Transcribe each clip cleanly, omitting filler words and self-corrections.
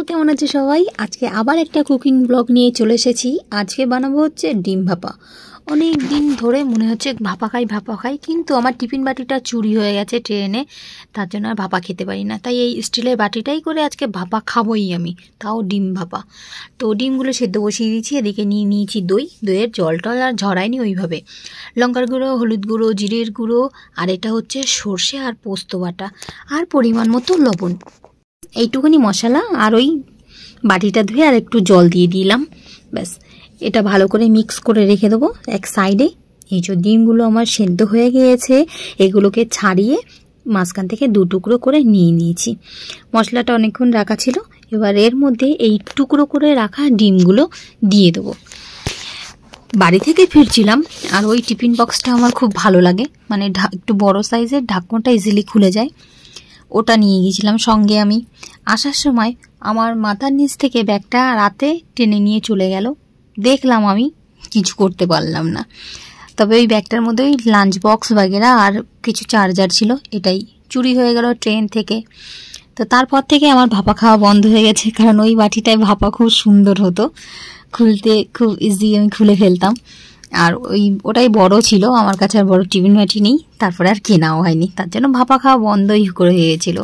কেমন আছে সবাই? আজকে আবার একটা কুকিং ব্লগ নিয়ে চলে এসেছি। আজকে বানাবো হচ্ছে ডিম ভাপা। অনেক দিন ধরে মনে হচ্ছে ভাপা খাই, কিন্তু আমার টিফিন বাটিটা চুরি হয়ে গেছে ট্রেনে, তার জন্য আর ভাপা খেতে পারি না। তাই এই স্টিলের বাটিটাই করে আজকে ভাপা খাবোই আমি, তাও ডিম ভাপা। তো ডিমগুলো সেদ্ধ বসিয়ে দিয়েছি। এদিকে নিয়ে নিয়েছি দইয়ের জলটা আর ঝরাইনি ওইভাবে। লঙ্কার গুঁড়ো, হলুদ গুঁড়ো, জিরের গুঁড়ো, আর এটা হচ্ছে সর্ষে আর পোস্ত বাটা, আর পরিমাণ মতো লবণ। এইটুকুনি মশলা আর ওই বাটিটা ধুয়ে আর একটু জল দিয়ে দিলাম, ব্যাস। এটা ভালো করে মিক্স করে রেখে দেবো এক সাইডে। এই যে ডিমগুলো আমার সেদ্ধ হয়ে গিয়েছে, এগুলোকে ছাড়িয়ে মাঝখান থেকে দু টুকরো করে নিয়ে নিয়েছি। মশলাটা অনেকক্ষণ রাখা ছিল, এবার এর মধ্যে এই টুকরো করে রাখা ডিমগুলো দিয়ে দেবো। বাড়ি থেকে ফিরছিলাম, আর ওই টিফিন বক্সটা আমার খুব ভালো লাগে, মানে একটু বড় সাইজের, ঢাকনাটা ইজিলি খুলে যায়। ওটা নিয়ে গিয়েছিলাম সঙ্গে। আমি আসার সময় আমার মাথার নিচ থেকে ব্যাগটা রাতে টেনে নিয়ে চলে গেল। দেখলাম আমি কিছু করতে পারলাম না, তবে ওই ব্যাগটার মধ্যে ওই লাঞ্চ বক্স বাগেরা আর কিছু চার্জার ছিল, এটাই চুরি হয়ে গেল ট্রেন থেকে। তো তারপর থেকে আমার ভাপা খাওয়া বন্ধ হয়ে গেছে, কারণ ওই বাটিটায় ভাপা খুব সুন্দর হতো, খুলতে খুব ইজি, আমি খুলে ফেলতাম। আর ওটাই বড় ছিল, আমার কাছে আর বড় টিফিন বাটি নেই, তারপরে আর কেনাও হয়নি, তার জন্য ভাপা খাওয়া বন্ধই করে গিয়েছিল।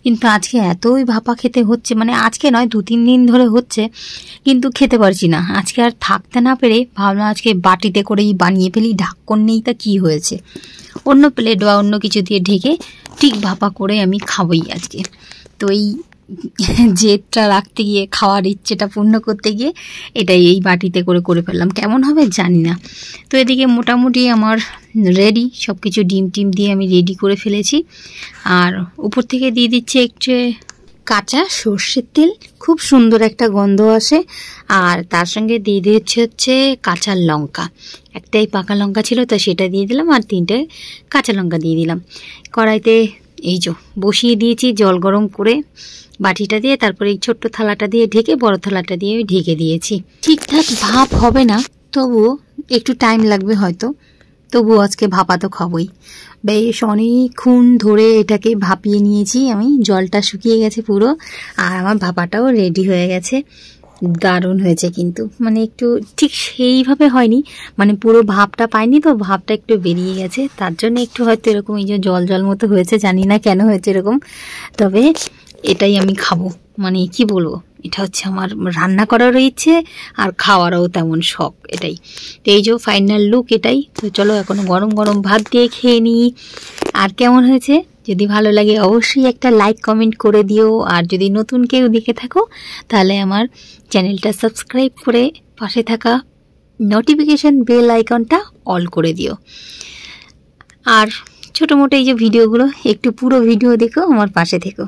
কিন্তু আজকে এতই ভাপা খেতে হচ্ছে, মানে আজকে নয় 2-3 দিন ধরে হচ্ছে, কিন্তু খেতে পারছি না। আজকে আর থাকতে না পেরে ভাবলাম আজকে বাটিতে করেই বানিয়ে ফেলি, ঢাকন নেই তা কি হয়েছে, অন্য প্লেট বা অন্য কিছু দিয়ে ঢেকে ঠিক ভাপা করে আমি খাবই আজকে। তো এই জেদটা রাখতে গিয়ে, খাওয়ার ইচ্ছেটা পূর্ণ করতে গিয়ে এটাই এই বাটিতে করে ফেললাম। কেমন হবে জানি না। তো এদিকে মোটামুটি আমার রেডি সব কিছু, ডিম টিম দিয়ে আমি রেডি করে ফেলেছি। আর উপর থেকে দিয়ে দিচ্ছে একটু কাঁচা সর্ষের তেল, খুব সুন্দর একটা গন্ধ আসে। আর তার সঙ্গে দিয়ে দিচ্ছে হচ্ছে কাঁচা লঙ্কা, একটাই পাকা লঙ্কা ছিল তো সেটা দিয়ে দিলাম, আর 3টে কাঁচা লঙ্কা দিয়ে দিলাম। কড়াইতে এই যে বসিয়ে দিয়েছি জল গরম করে বাটিটা দিয়ে, তারপরে এই ছোট্ট থালাটা দিয়ে ঢেকে, বড় থালাটা দিয়ে ঢেকে দিয়েছি। ঠিকঠাক ভাপ হবে না, তবুও একটু টাইম লাগবে হয়তো, তবুও আজকে ভাপা তো খাবই। বেশ অনেকক্ষণ ধরে এটাকে ভাপিয়ে নিয়েছি আমি, জলটা শুকিয়ে গেছে পুরো, আর আমার ভাপাটাও রেডি হয়ে গেছে। দারুণ হয়েছে, কিন্তু মানে একটু ঠিক সেইভাবে হয়নি, মানে পুরো ভাপটা পাইনি তো, ভাপটা একটু বেরিয়ে গেছে, তার জন্য একটু হয়তো এরকম এই যে জল মতো হয়েছে, জানি না কেন হয়েছে এরকম। তবে এটাই আমি খাবো, মানে কি বলবো, এটা হচ্ছে আমার রান্না করারও ইচ্ছে আর খাওয়ারও তেমন শখ, এটাই। তো এই যে ফাইনাল লুক এটাই। তো চলো এখন গরম গরম ভাত দিয়ে খেয়ে নিই। আর কেমন হয়েছে যদি ভালো লাগে অবশ্যই একটা লাইক কমেন্ট করে দিও, আর যদি নতুন কেউ দেখে থাকো তাহলে আমার চ্যানেলটা সাবস্ক্রাইব করে পাশে থাকা নোটিফিকেশন বেল আইকনটা অল করে দিও। আর ছোটো মোটো এই যে ভিডিওগুলো, একটু পুরো ভিডিও দেখো, আমার পাশে থেকো।